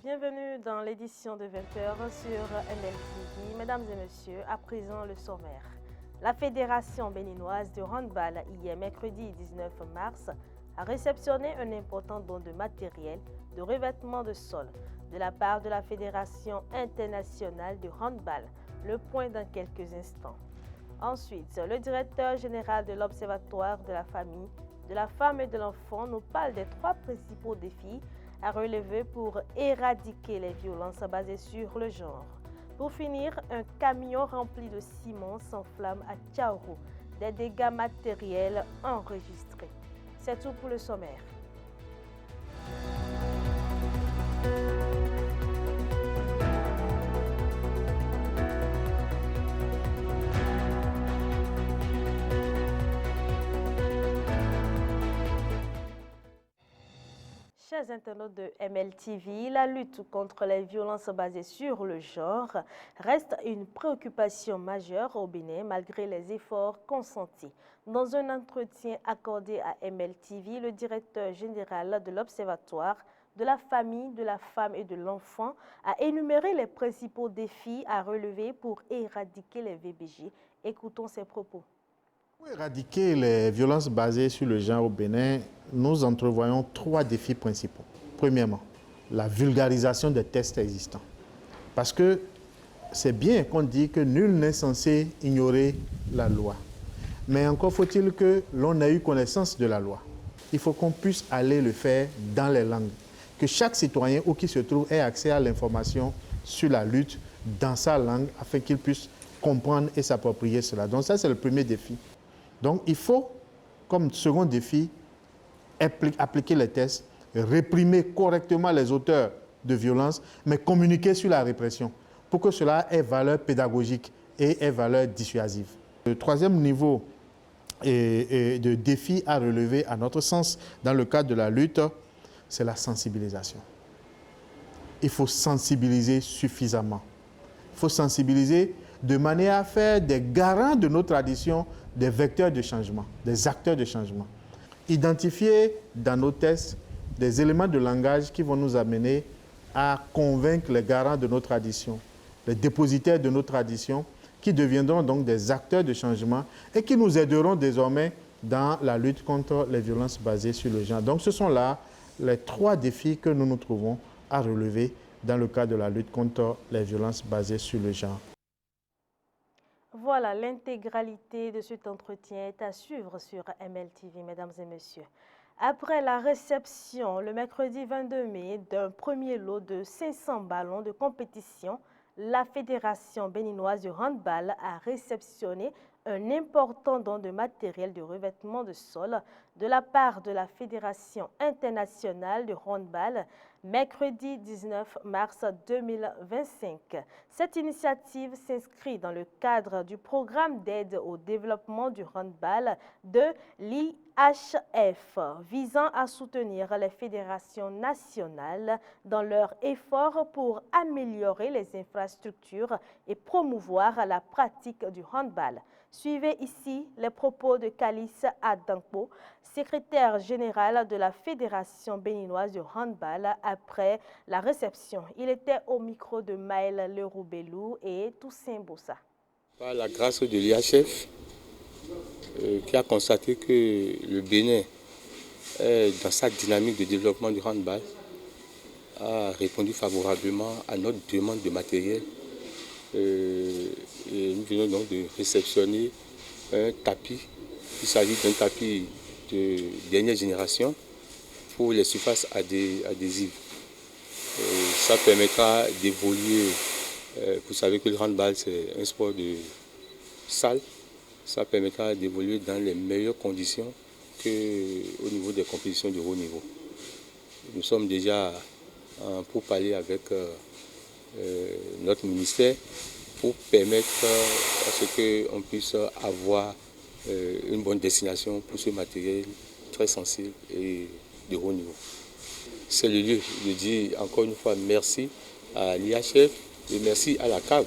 Bienvenue dans l'édition de 20h sur MLTV. Mesdames et messieurs, à présent le sommaire. La Fédération béninoise de handball, hier mercredi 19 mars, a réceptionné un important don de matériel de revêtement de sol de la part de la Fédération internationale de handball. Le point dans quelques instants. Ensuite, le directeur général de l'Observatoire de la famille, de la femme et de l'enfant nous parle des 3 principaux défis à relever pour éradiquer les violences basées sur le genre. Pour finir, un camion rempli de ciment s'enflamme à Tchaourou, des dégâts matériels enregistrés. C'est tout pour le sommaire. Chers internautes de MLTV, la lutte contre les violences basées sur le genre reste une préoccupation majeure au Bénin malgré les efforts consentis. Dans un entretien accordé à MLTV, le directeur général de l'Observatoire de la famille, de la femme et de l'enfant a énuméré les principaux défis à relever pour éradiquer les VBG. Écoutons ses propos. Pour éradiquer les violences basées sur le genre au Bénin, nous entrevoyons 3 défis principaux. Premièrement, la vulgarisation des textes existants. Parce que c'est bien qu'on dit que nul n'est censé ignorer la loi. Mais encore faut-il que l'on ait eu connaissance de la loi. Il faut qu'on puisse aller le faire dans les langues. Que chaque citoyen où qu'il se trouve ait accès à l'information sur la lutte dans sa langue afin qu'il puisse comprendre et s'approprier cela. Donc ça, c'est le premier défi. Donc, il faut, comme second défi, appliquer les tests, réprimer correctement les auteurs de violences, mais communiquer sur la répression pour que cela ait valeur pédagogique et ait valeur dissuasive. Le troisième niveau de défi à relever, à notre sens, dans le cadre de la lutte, c'est la sensibilisation. Il faut sensibiliser suffisamment. Il faut sensibiliser de manière à faire des garants de nos traditions des vecteurs de changement, des acteurs de changement. Identifier dans nos tests des éléments de langage qui vont nous amener à convaincre les garants de nos traditions, les dépositaires de nos traditions, qui deviendront donc des acteurs de changement et qui nous aideront désormais dans la lutte contre les violences basées sur le genre. Donc ce sont là les 3 défis que nous nous trouvons à relever dans le cadre de la lutte contre les violences basées sur le genre. Voilà, l'intégralité de cet entretien est à suivre sur MLTV, mesdames et messieurs. Après la réception, le mercredi 22 mai, d'un premier lot de 500 ballons de compétition, la Fédération béninoise de handball a réceptionné un important don de matériel de revêtement de sol de la part de la Fédération internationale de handball, mercredi 19 mars 2025. Cette initiative s'inscrit dans le cadre du programme d'aide au développement du handball de l'IHF, visant à soutenir les fédérations nationales dans leurs efforts pour améliorer les infrastructures et promouvoir la pratique du handball. Suivez ici les propos de Kalis Adankpo, secrétaire général de la Fédération béninoise de handball, après la réception. Il était au micro de Maël Leroubelou et Toussaint Bossa. Par la grâce de l'IHF, qui a constaté que le Bénin, dans sa dynamique de développement du handball, a répondu favorablement à notre demande de matériel. Et nous venons donc de réceptionner un tapis. Il s'agit d'un tapis de dernière génération pour les surfaces adhésives. Ça permettra d'évoluer. Vous savez que le handball, c'est un sport de salle. Ça permettra d'évoluer dans les meilleures conditions qu'au niveau des compétitions de haut niveau. Nous sommes déjà en pourparlers avec notre ministère pour permettre à ce qu'on puisse avoir une bonne destination pour ce matériel très sensible et de haut niveau. C'est le lieu de dire encore une fois merci à l'IHF et merci à la CAB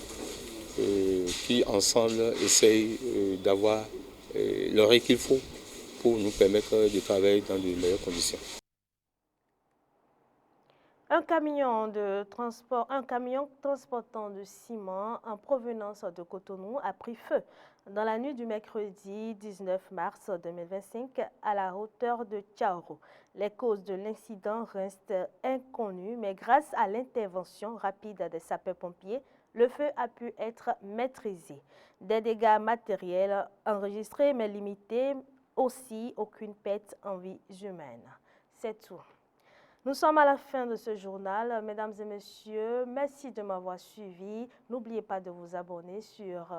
qui ensemble essayent d'avoir l'oreille qu'il faut pour nous permettre de travailler dans de meilleures conditions. Un Un camion transportant de ciment en provenance de Cotonou a pris feu dans la nuit du mercredi 19 mars 2025 à la hauteur de Tchaoro. Les causes de l'incident restent inconnues, mais grâce à l'intervention rapide des sapeurs-pompiers, le feu a pu être maîtrisé. Des dégâts matériels enregistrés mais limités, aussi aucune perte en vies humaines. C'est tout. Nous sommes à la fin de ce journal. Mesdames et messieurs, merci de m'avoir suivi. N'oubliez pas de vous abonner sur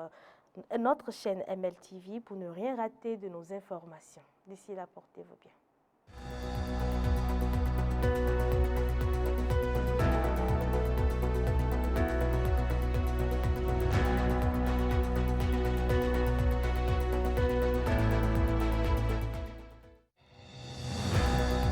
notre chaîne MLTV pour ne rien rater de nos informations. D'ici là, portez-vous bien.